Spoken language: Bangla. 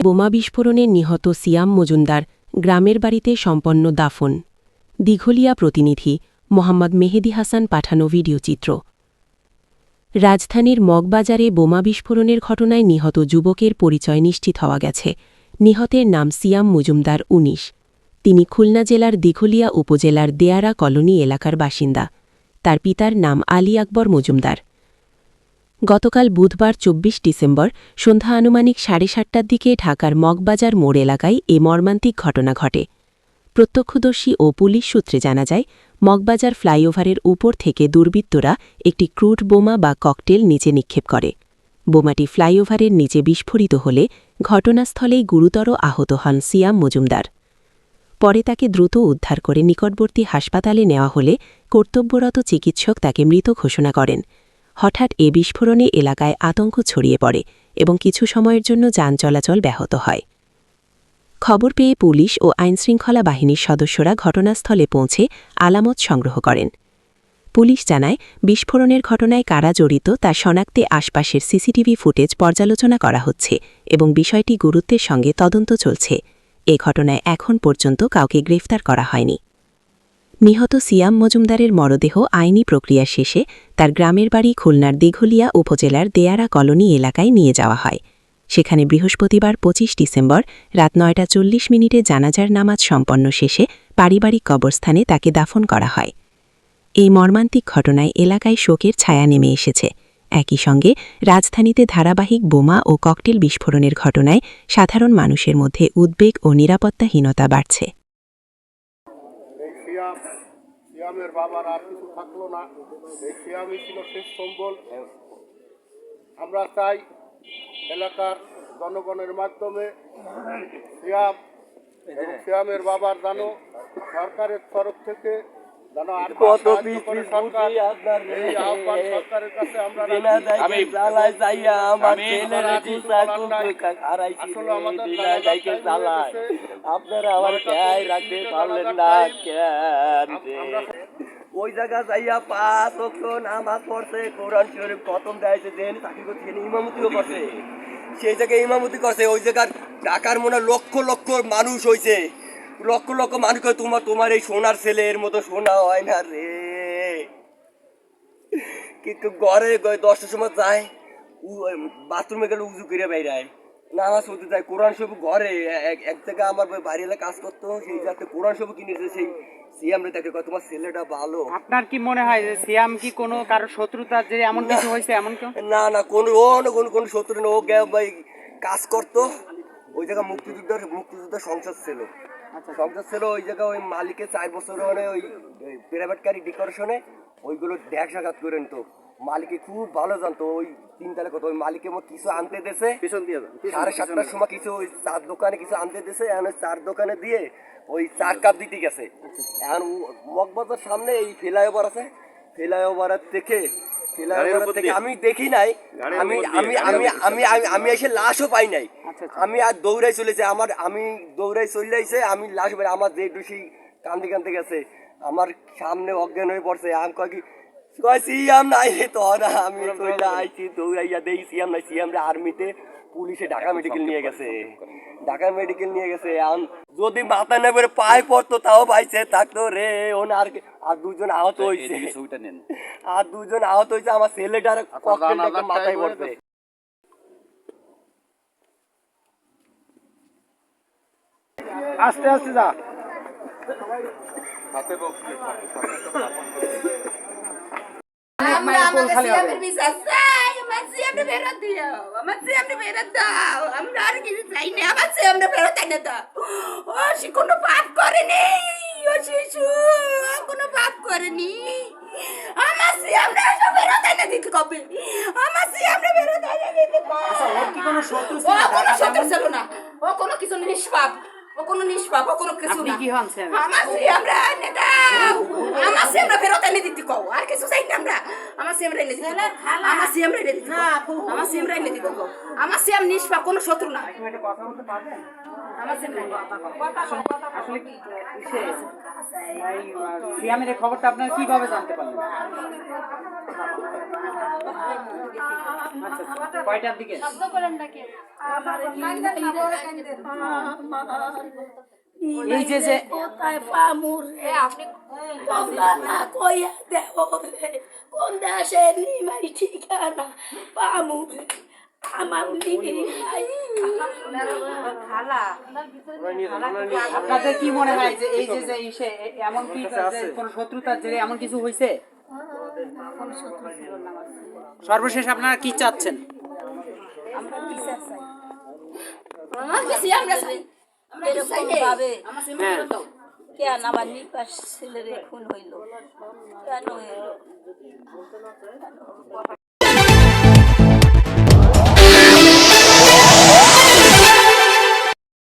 বোমা বিস্ফোরণে নিহত সিয়াম মজুমদার গ্রামের বাড়িতে সম্পন্ন দাফন। দিঘলিয়া প্রতিনিধি মোহাম্মদ মেহেদী হাসান পাঠানো ভিডিও চিত্র। রাজধানীর মগবাজারে বোমা বিস্ফোরণের ঘটনায় নিহত যুবকের পরিচয় নিশ্চিত হওয়া গেছে। নিহতের নাম সিয়াম মজুমদার ১৯। তিনি খুলনা জেলার দিঘলিয়া উপজেলার দেয়ারা কলোনি এলাকার বাসিন্দা। তার পিতার নাম আলী আকবর মজুমদার। গতকাল বুধবার ২৪ ডিসেম্বর সন্ধ্যা আনুমানিক ৭:৩০টার দিকে ঢাকার মগবাজার মোড় এলাকায় এ মর্মান্তিক ঘটনা ঘটে। প্রত্যক্ষদর্শী ও পুলিশ সূত্রে জানা যায়, মগবাজার ফ্লাইওভারের উপর থেকে দুর্বৃত্তরা একটি ক্রুড বোমা বা ককটেল নিচে নিক্ষেপ করে। বোমাটি ফ্লাইওভারের নিচে বিস্ফোরিত হলে ঘটনাস্থলেই গুরুতর আহত হন সিয়াম মজুমদার। পরে তাকে দ্রুত উদ্ধার করে নিকটবর্তী হাসপাতালে নেওয়া হলে কর্তব্যরত চিকিৎসক তাকে মৃত ঘোষণা করেন। হঠাৎ এ বিস্ফোরণে এলাকায় আতঙ্ক ছড়িয়ে পড়ে এবং কিছু সময়ের জন্য যান চলাচল ব্যাহত হয়। খবর পেয়ে পুলিশ ও আইনশৃঙ্খলা বাহিনীর সদস্যরা ঘটনাস্থলে পৌঁছে আলামত সংগ্রহ করেন। পুলিশ জানায়, বিস্ফোরণের ঘটনায় কারা জড়িত তা শনাক্তে আশপাশের সিসিটিভি ফুটেজ পর্যালোচনা করা হচ্ছে এবং বিষয়টি গুরুত্বের সঙ্গে তদন্ত চলছে। এ ঘটনায় এখন পর্যন্ত কাউকে গ্রেফতার করা হয়নি। নিহত সিয়াম মজুমদারের মরদেহ আইনি প্রক্রিয়া শেষে তার গ্রামের বাড়ি খুলনার দিঘলিয়া উপজেলার দেয়ারা কলোনি এলাকায় নিয়ে যাওয়া হয়। সেখানে বৃহস্পতিবার ২৫ ডিসেম্বর রাত ৯:৪০ জানাজার নামাজ সম্পন্ন শেষে পারিবারিক কবরস্থানে তাকে দাফন করা হয়। এই মর্মান্তিক ঘটনায় এলাকায় শোকের ছায়া নেমে এসেছে। একই সঙ্গে রাজধানীতে ধারাবাহিক বোমা ও ককটেল বিস্ফোরণের ঘটনায় সাধারণ মানুষের মধ্যে উদ্বেগ ও নিরাপত্তাহীনতা বাড়ছে। সিয়ামের বাবার আর কিছু থাকলো না, এই সিয়ামই ছিল শেষ সম্বল। আমরা চাই এলাকার জনগণের মাধ্যমে সিয়াম এবং সিয়ামের বাবার যেন সরকারের তরফ থেকে সরকারের কাছে আমরা ওই জায়গা যাইয়া ৫ ওয়াক্ত নামাজ পড়ছে, কোরআন শরীফ খতম দেয়ছে, দেন চাকরি করছে, ইমামতিও করছে। সেই জায়গায় ইমামতি করছে। ওই জায়গার ঢাকার মনে লক্ষ লক্ষ মানুষ হয়েছে, লক্ষ লক্ষ মানুষ। তোমার এই সোনার ছেলে এর মতো সোনা হয় না রে। কিন্তু ঘরে ১০টার সময় যায়, বাথরুমে গেলে উজু করে বেড়ায়, নামাজ পড়তে যায়, কোরআন শরীফ ঘরে। এক জায়গায় আমার বাড়ি এলাকায় কাজ করতো, সেই জায়গাতে কোরআন শরীফ কিনেছে। সেই সিয়াম রে তাকে কয়, তোমার ছেলেটা ভালো। আপনার কি মনে হয় যে সিয়াম কি কোনো কারো শত্রুতা যে এমন কিছু হয়েছে? এমন কেউ না, কোনো শত্রু না। ও ভাই কাজ করতো ওই জায়গায়, মুক্তিযুদ্ধের সংসদ ছিল। সংসদ ছিল ওই জায়গায়। ওই মালিকের ৪ বছর মানে ওই প্রাইভেট গাড়ি ডেকোরেশনে ওইগুলো দেখ সাক্ষাৎ করেন। তো মালিকে খুব ভালো জানতো। ওই ৩ তালে কত ওই মালিকে কিছু আনতে দিয়েছে, ৭:৩০টার সময় কিছু ওই চার দোকানে কিছু আনতে দিয়েছে। এখন ওই চার দোকানে দিয়ে ওই ৪ কাপ দিতে গেছে। এখন মগবাজার সামনে এই ফ্লাইওভার আছে, ফ্লাইওভারের থেকে আমি দেখি নাই। আমি এসে লাশও পাই নাই। আমি আর দৌড়াই চলেছে। আমি দৌড়াই চলে আইছে, আমি লাশ পাই। আমার যে ডুসি কান্দতে গেছে, আমার সামনে অজ্ঞান হয়ে পড়ছে। আমি সিয়াম নাই তো না, আমি চলে আইছি দৌড়াইয়া দেখি সিয়াম নাই। সিয়াম রে আর্মিতে পুলিশে ঢাকা মেডিকেল নিয়ে গেছে। যদি মাথা নেবে পায়ে পড়তো তাও বাইছে থাকতো রে। আর দুজন আহত হয়েছে। আমার ছেলেটার মাথায় পড়ছে। আস্তে আস্তে যা। কোনো পাপ করেনি, ও শিশু কোনো পাপ করেনি। আমার সিয়ামরা ফেরত এনে দিতে কবে, আমার সিয়ামরা ফেরত এনে দিতে কবে। ও কোনো শত্রু ছিল না, ও কোনো কিছু নিষ্পাপ। ও কোনো নিষ্পাপ, ও কোনো কিছু আপনি না। কি হন স্যার? আমার আমরা নেতা, আমার আমরা ফেরত এনে দিতে কও, আর কিছু চাই না আমরা। আমার আমরা এনে দিতে কও, আমার আমরা এনে দিতে কও, আমার আমরা এনে দিতে কও। আমার নিষ্পাপ, কোনো শত্রু না। তুমি একটা কথা বলতে পারবেন? আমার আসলে কি এই সিয়ামের এই খবরটা আপনারা কিভাবে জানতে পারলেন? আচ্ছা, কয়টার দিকে? এই যে কোথায় পামুর রে আপনি তোমরা না কইয়া দেব রে কোন দেশে নিমাই ঠিকানা পামুর রে আমার নিবি নাই আপনাদের কি মনে হয় যে এই যে এমন কি কোন শত্রুতার জেরে এমন কিছু হয়েছে? সর্বশেষ আপনারা কি চাচ্ছেন? আমার কাছে আমরা চাই, আমরা চাই না। আমার আমরা ফেরত দাও। কেন আমার নিপাস ছেলের খুন হইল কেন হইল